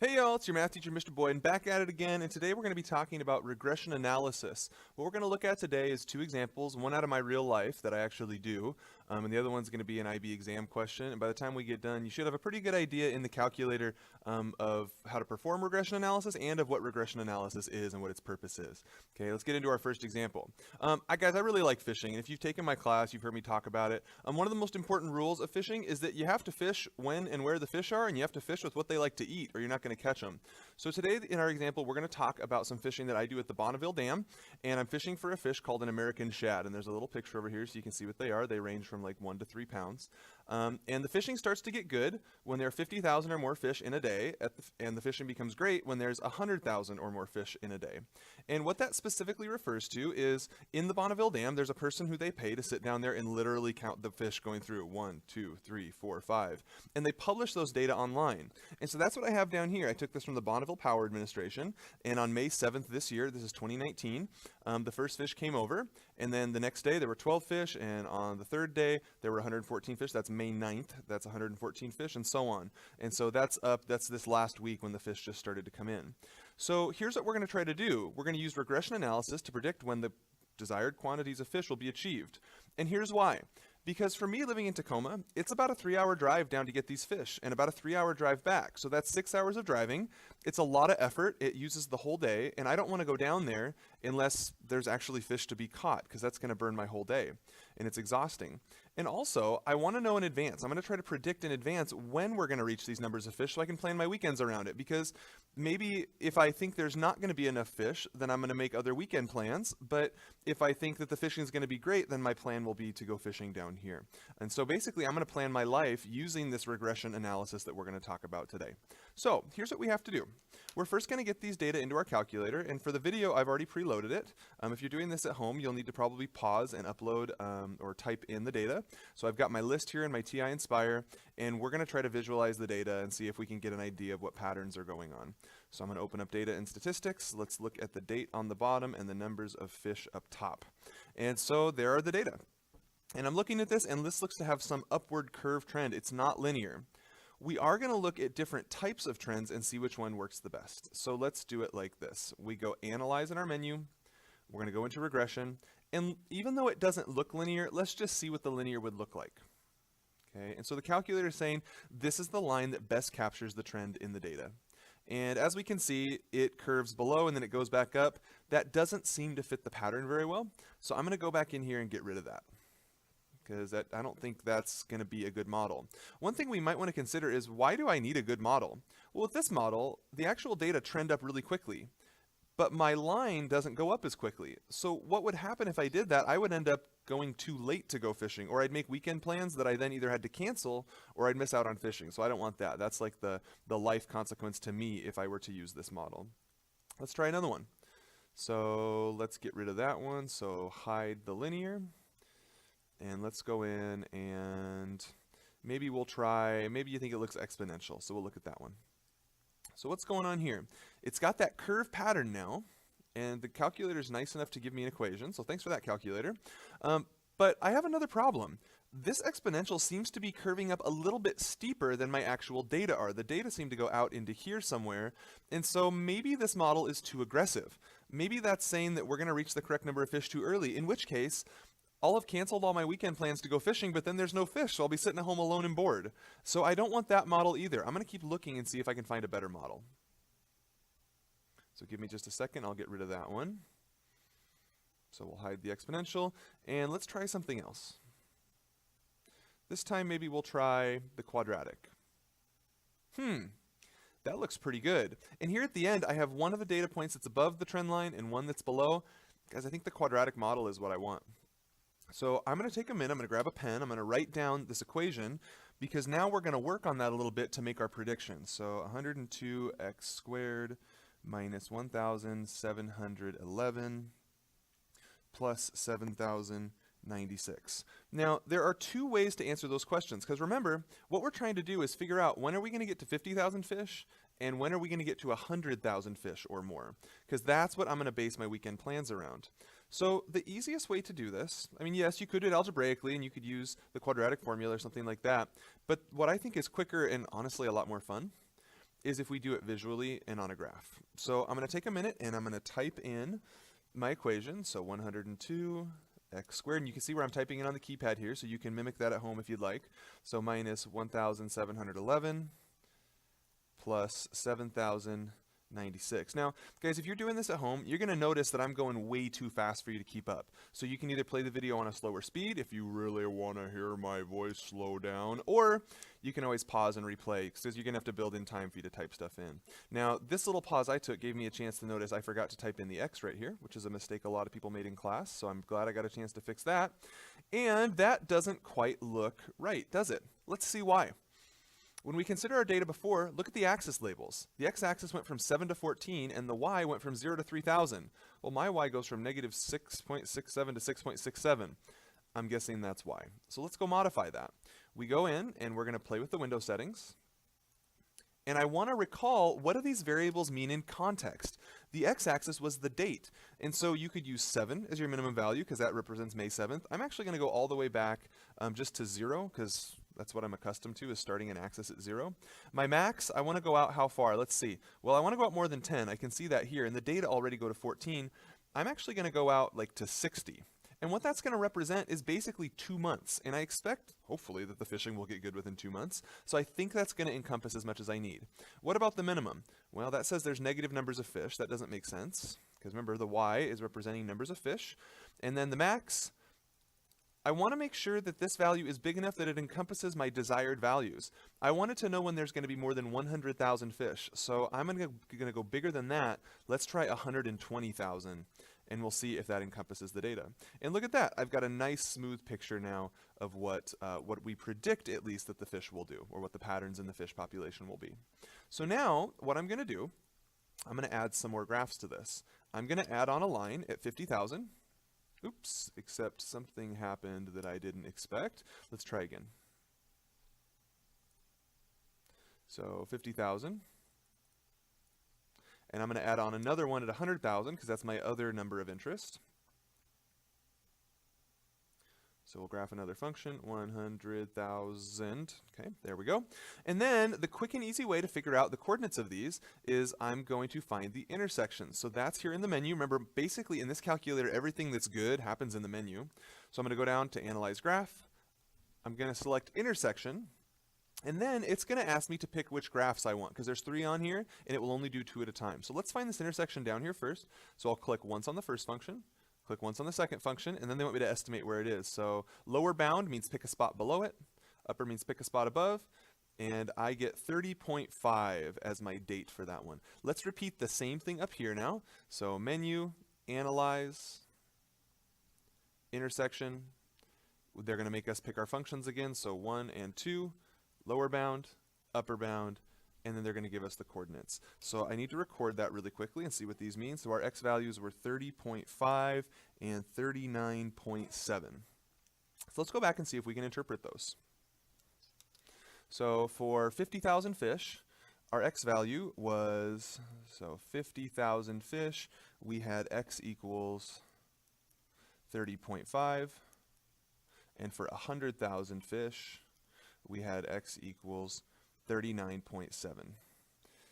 Hey y'all, it's your math teacher, Mr. Boyd, back at it again, and today we're going to be talking about regression analysis. What we're going to look at today is two examples, one out of my real life that I actually do, and the other one's going to be an IB exam question, and by the time we get done, you should have a pretty good idea in the calculator of how to perform regression analysis and of what regression analysis is and what its purpose is. Okay, let's get into our first example. Guys, I really like fishing, and if you've taken my class, you've heard me talk about it. One of the most important rules of fishing is that you have to fish when and where the fish are, and you have to fish with what they like to eat, or you're not going to catch them. So today in our example, we're going to talk about some fishing that I do at the Bonneville Dam, and I'm fishing for a fish called an American shad, and there's a little picture over here so you can see what they are. They range from like 1 to 3 pounds. And the fishing starts to get good when there are 50,000 or more fish in a day, and the fishing becomes great when there's 100,000 or more fish in a day. And what that specifically refers to is in the Bonneville Dam, there's a person who they pay to sit down there and literally count the fish going through 1, 2, 3, 4, 5. And they publish those data online. And so that's what I have down here. I took this from the Bonneville Power Administration, and on May 7th this year, this is 2019, the first fish came over, and then the next day there were 12 fish, and on the third day there were 114 fish. That's May 9th, that's 114 fish, and so on. And so that's this last week when the fish just started to come in. So here's what we're going to try to do. We're going to use regression analysis to predict when the desired quantities of fish will be achieved. And here's why. Because for me living in Tacoma, it's about a 3-hour drive down to get these fish and about a 3-hour drive back. So that's 6 hours of driving. It's a lot of effort. It uses the whole day, and I don't want to go down there unless there's actually fish to be caught, because that's going to burn my whole day, and it's exhausting. And also, I want to know in advance. I'm going to try to predict in advance when we're going to reach these numbers of fish so I can plan my weekends around it, because maybe if I think there's not going to be enough fish, then I'm going to make other weekend plans. But if I think that the fishing is going to be great, then my plan will be to go fishing down here. And so basically, I'm going to plan my life using this regression analysis that we're going to talk about today. So here's what we have to do. We're first going to get these data into our calculator, and for the video, I've already preloaded it. If you're doing this at home, you'll need to probably pause and upload or type in the data. So I've got my list here in my TI Inspire, and we're going to try to visualize the data and see if we can get an idea of what patterns are going on. So I'm going to open up data and statistics. Let's look at the date on the bottom and the numbers of fish up top. And so there are the data. And I'm looking at this, and this looks to have some upward curve trend. It's not linear. We are going to look at different types of trends and see which one works the best. So let's do it like this. We go analyze in our menu. We're going to go into regression. And even though it doesn't look linear, let's just see what the linear would look like. Okay, and so the calculator is saying this is the line that best captures the trend in the data. And as we can see, it curves below and then it goes back up. That doesn't seem to fit the pattern very well. So I'm going to go back in here and get rid of that, because I don't think that's going to be a good model. One thing we might want to consider is, why do I need a good model? Well, with this model, the actual data trend up really quickly, but my line doesn't go up as quickly. So what would happen if I did that? I would end up going too late to go fishing, or I'd make weekend plans that I then either had to cancel or I'd miss out on fishing. So I don't want that. That's like the life consequence to me if I were to use this model. Let's try another one. So let's get rid of that one. So hide the linear. And let's go in and maybe we'll try, maybe you think it looks exponential, so we'll look at that one. So what's going on here? It's got that curve pattern now, and the calculator is nice enough to give me an equation, so thanks for that, calculator. But I have another problem. This exponential seems to be curving up a little bit steeper than my actual data are. The data seem to go out into here somewhere, and so maybe this model is too aggressive. Maybe that's saying that we're going to reach the correct number of fish too early, in which case, I'll have canceled all my weekend plans to go fishing, but then there's no fish, so I'll be sitting at home alone and bored. So I don't want that model either. I'm going to keep looking and see if I can find a better model. So give me just a second, I'll get rid of that one. So we'll hide the exponential, and let's try something else. This time maybe we'll try the quadratic. That looks pretty good. And here at the end, I have one of the data points that's above the trend line and one that's below. Guys, I think the quadratic model is what I want. So I'm going to take a minute, I'm going to grab a pen, I'm going to write down this equation, because now we're going to work on that a little bit to make our prediction. So 102x squared minus 1,711 plus 7,096. Now, there are two ways to answer those questions, because remember, what we're trying to do is figure out, when are we going to get to 50,000 fish, and when are we going to get to 100,000 fish or more? Because that's what I'm going to base my weekend plans around. So the easiest way to do this, I mean, yes, you could do it algebraically and you could use the quadratic formula or something like that, but what I think is quicker and honestly a lot more fun is if we do it visually and on a graph. So I'm going to take a minute and I'm going to type in my equation. So 102 x squared, and you can see where I'm typing in on the keypad here, so you can mimic that at home if you'd like. So minus 1,711 plus 7,096. Now, guys, if you're doing this at home, you're going to notice that I'm going way too fast for you to keep up. So you can either play the video on a slower speed if you really want to hear my voice slow down, or you can always pause and replay, because you're going to have to build in time for you to type stuff in. Now, this little pause I took gave me a chance to notice I forgot to type in the x right here, which is a mistake a lot of people made in class, so I'm glad I got a chance to fix that. And that doesn't quite look right, does it? Let's see why. When we consider our data before, look at the axis labels. The x-axis went from 7 to 14, and the y went from 0 to 3,000. Well, my y goes from negative 6.67 to 6.67. I'm guessing that's why. So let's go modify that. We go in, and we're going to play with the window settings. And I want to recall, what do these variables mean in context? The x-axis was the date. And so you could use 7 as your minimum value, because that represents May 7th. I'm actually going to go all the way back just to 0, because that's what I'm accustomed to, is starting an axis at 0. My max, I want to go out how far? Let's see. Well, I want to go out more than 10. I can see that here. And the data already go to 14. I'm actually going to go out like to 60. And what that's going to represent is basically 2 months. And I expect, hopefully, that the fishing will get good within 2 months. So I think that's going to encompass as much as I need. What about the minimum? Well, that says there's negative numbers of fish. That doesn't make sense, because remember, the y is representing numbers of fish. And then the max, I want to make sure that this value is big enough that it encompasses my desired values. I wanted to know when there's going to be more than 100,000 fish. So I'm going to go bigger than that. Let's try 120,000. And we'll see if that encompasses the data. And look at that. I've got a nice smooth picture now of what we predict, at least, that the fish will do, or what the patterns in the fish population will be. So now what I'm going to do, I'm going to add some more graphs to this. I'm going to add on a line at 50,000. Oops, except something happened that I didn't expect. Let's try again. So 50,000. And I'm going to add on another one at 100,000, because that's my other number of interest. So we'll graph another function, 100,000. Okay, there we go. And then the quick and easy way to figure out the coordinates of these is I'm going to find the intersection. So that's here in the menu. Remember, basically in this calculator, everything that's good happens in the menu. So I'm going to go down to Analyze Graph. I'm going to select Intersection. And then it's going to ask me to pick which graphs I want, because there's 3 on here, and it will only do 2 at a time. So let's find this intersection down here first. So I'll click once on the first function, click once on the second function, and then they want me to estimate where it is. So lower bound means pick a spot below it, upper means pick a spot above, and I get 30.5 as my date for that one. Let's repeat the same thing up here now. So menu, analyze, intersection. They're going to make us pick our functions again, so 1 and 2. Lower bound, upper bound, and then they're going to give us the coordinates. So I need to record that really quickly and see what these mean. So our x values were 30.5 and 39.7. So let's go back and see if we can interpret those. So for 50,000 fish, our x value was, so 50,000 fish, we had x equals 30.5. And for 100,000 fish, we had x equals 39.7.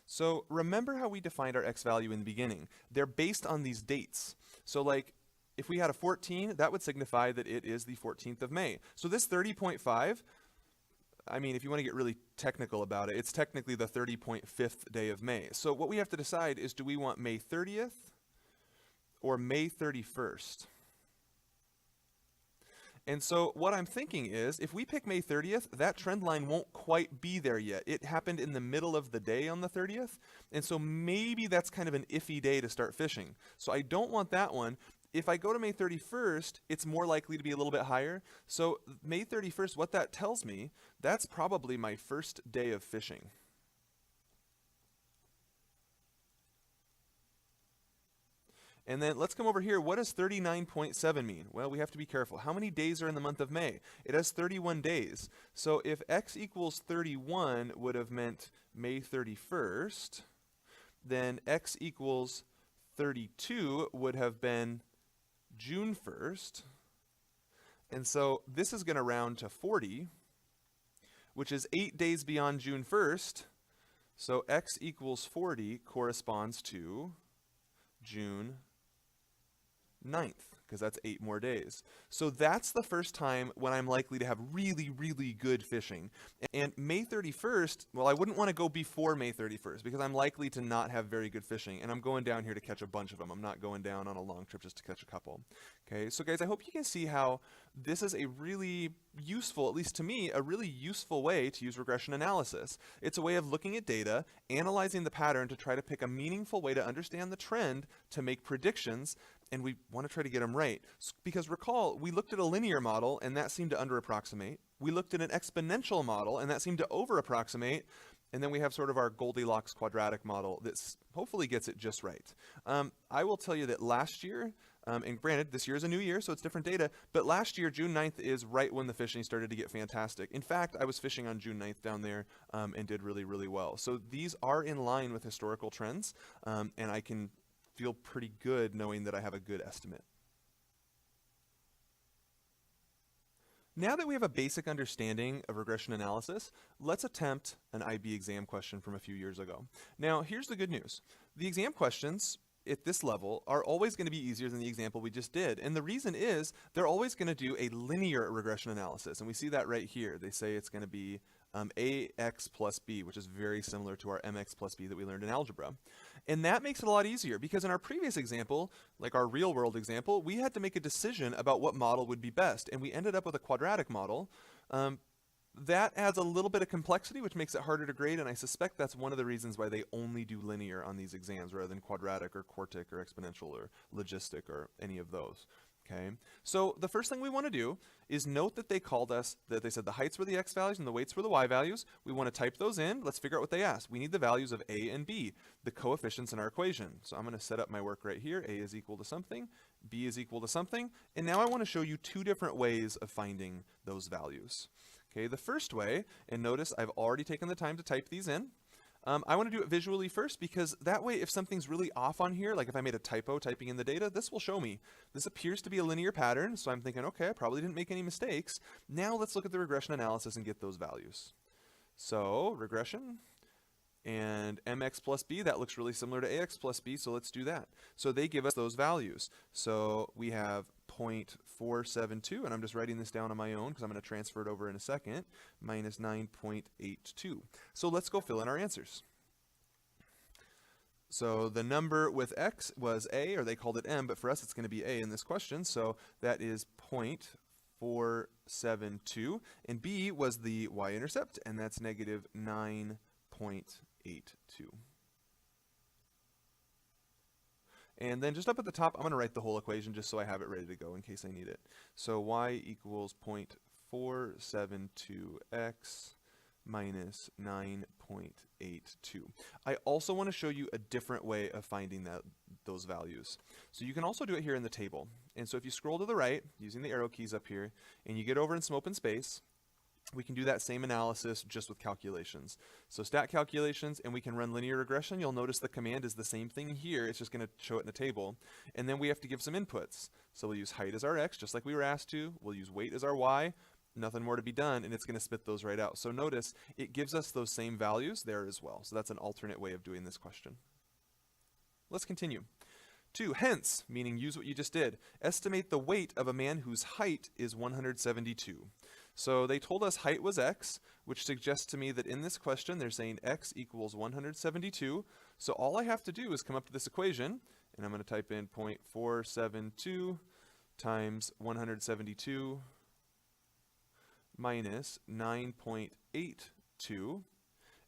So remember how we defined our x value in the beginning. They're based on these dates. So like, if we had a 14, that would signify that it is the 14th of May. So this 30.5, I mean, if you want to get really technical about it, it's technically the 30.5th day of May. So what we have to decide is, do we want May 30th or May 31st? And so what I'm thinking is, if we pick May 30th, that trend line won't quite be there yet. It happened in the middle of the day on the 30th, and so maybe that's kind of an iffy day to start fishing. So I don't want that one. If I go to May 31st, it's more likely to be a little bit higher. So May 31st, what that tells me, that's probably my first day of fishing. And then let's come over here. What does 39.7 mean? Well, we have to be careful. How many days are in the month of May? It has 31 days. So if x equals 31 would have meant May 31st, then x equals 32 would have been June 1st. And so this is going to round to 40, which is 8 days beyond June 1st. So x equals 40 corresponds to June 9th, because that's 8 more days. So that's the first time when I'm likely to have really, really good fishing. And May 31st, well, I wouldn't want to go before May 31st because I'm likely to not have very good fishing. And I'm going down here to catch a bunch of them. I'm not going down on a long trip just to catch a couple. Okay, so guys, I hope you can see how this is a really useful, at least to me, a really useful way to use regression analysis. It's a way of looking at data, analyzing the pattern to try to pick a meaningful way to understand the trend to make predictions, and we want to try to get them right. Because recall, we looked at a linear model and that seemed to under-approximate. We looked at an exponential model and that seemed to over-approximate. And then we have sort of our Goldilocks quadratic model that hopefully gets it just right. I will tell you that last year, and granted, this year is a new year, so it's different data, but last year, June 9th is right when the fishing started to get fantastic. In fact, I was fishing on June 9th down there and did really, really well. So these are in line with historical trends, and I can feel pretty good knowing that I have a good estimate. Now that we have a basic understanding of regression analysis, let's attempt an IB exam question from a few years ago. Now, here's the good news. The exam questions at this level are always going to be easier than the example we just did. And the reason is they're always going to do a linear regression analysis. And we see that right here. They say it's going to be ax plus b, which is very similar to our mx plus b that we learned in algebra. And that makes it a lot easier because in our previous example, like our real world example, we had to make a decision about what model would be best. And we ended up with a quadratic model. That adds a little bit of complexity, which makes it harder to grade, and I suspect that's one of the reasons why they only do linear on these exams rather than quadratic or quartic or exponential or logistic or any of those. Okay, so the first thing we want to do is note that they called us, that they said the heights were the x values and the weights were the y values. We want to type those in. Let's figure out what they asked. We need the values of a and b, the coefficients in our equation. So I'm going to set up my work right here. A is equal to something, b is equal to something, and now I want to show you two different ways of finding those values. Okay, the first way, and notice I've already taken the time to type these in. I want to do it visually first because that way if something's really off on here, like if I made a typo typing in the data, this will show me. This appears to be a linear pattern, so I'm thinking, okay, I probably didn't make any mistakes. Now let's look at the regression analysis and get those values. So regression and mx plus b, that looks really similar to ax plus b, so let's do that. So they give us those values. So we have 0.472, and I'm just writing this down on my own because I'm going to transfer it over in a second, minus 9.82. So let's go fill in our answers. So the number with x was a, or they called it m, but for us it's going to be a in this question, so that is 0.472, and b was the y-intercept, and that's negative 9.82. And then just up at the top, I'm going to write the whole equation just so I have it ready to go in case I need it. So y equals 0.472x minus 9.82. I also want to show you a different way of finding those values. So you can also do it here in the table. And so if you scroll to the right, using the arrow keys up here, and you get over in some open space, we can do that same analysis just with calculations. So stat calculations, and we can run linear regression. You'll notice the command is the same thing here. It's just going to show it in a table. And then we have to give some inputs. So we'll use height as our x, just like we were asked to. We'll use weight as our y. Nothing more to be done, and it's going to spit those right out. So notice it gives us those same values there as well. So that's an alternate way of doing this question. Let's continue. 2, hence, meaning use what you just did. Estimate the weight of a man whose height is 172. So they told us height was x, which suggests to me that in this question they're saying x equals 172. So all I have to do is come up to this equation, and I'm going to type in 0.472 times 172 minus 9.82.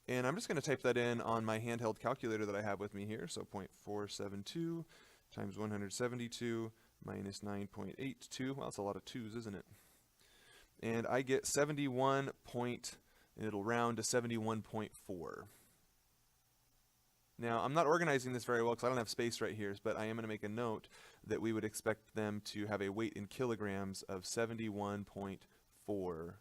And I'm just going to type that in on my handheld calculator that I have with me here. So 0.472 times 172 minus 9.82. Well, that's a lot of 2's, isn't it? And I get 71 point, and it'll round to 71.4. Now, I'm not organizing this very well because I don't have space right here, but I am going to make a note that we would expect them to have a weight in kilograms of 71.4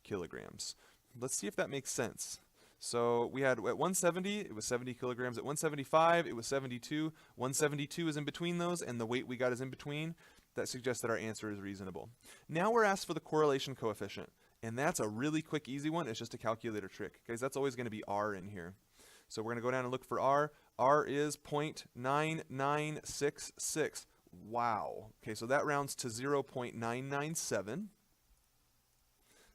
kilograms. Let's see if that makes sense. So we had at 170, it was 70 kilograms. At 175, it was 72. 172 is in between those, and the weight we got is in between. That suggests that our answer is reasonable. Now we're asked for the correlation coefficient, and that's a really quick, easy one. It's just a calculator trick, because that's always going to be r in here. So we're going to go down and look for R. R is 0.9966. Wow. Okay, so that rounds to 0.997.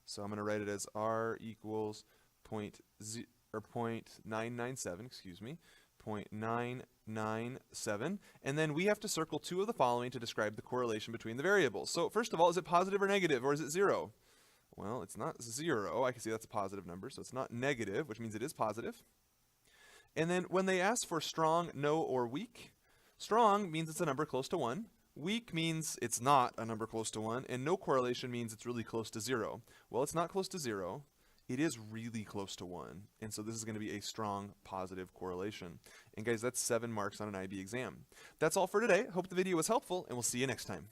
So I'm going to write it as R equals 0.997, excuse me, 0.997. And then we have to circle two of the following to describe the correlation between the variables. So first of all, is it positive or negative, or is it 0? Well, it's not 0. I can see that's a positive number, so it's not negative, which means it is positive. And then when they ask for strong, no, or weak, strong means it's a number close to 1. Weak means it's not a number close to 1. And no correlation means it's really close to 0. Well, it's not close to 0. It is really close to 1. And so this is going to be a strong positive correlation. And guys, that's 7 marks on an IB exam. That's all for today. Hope the video was helpful, and we'll see you next time.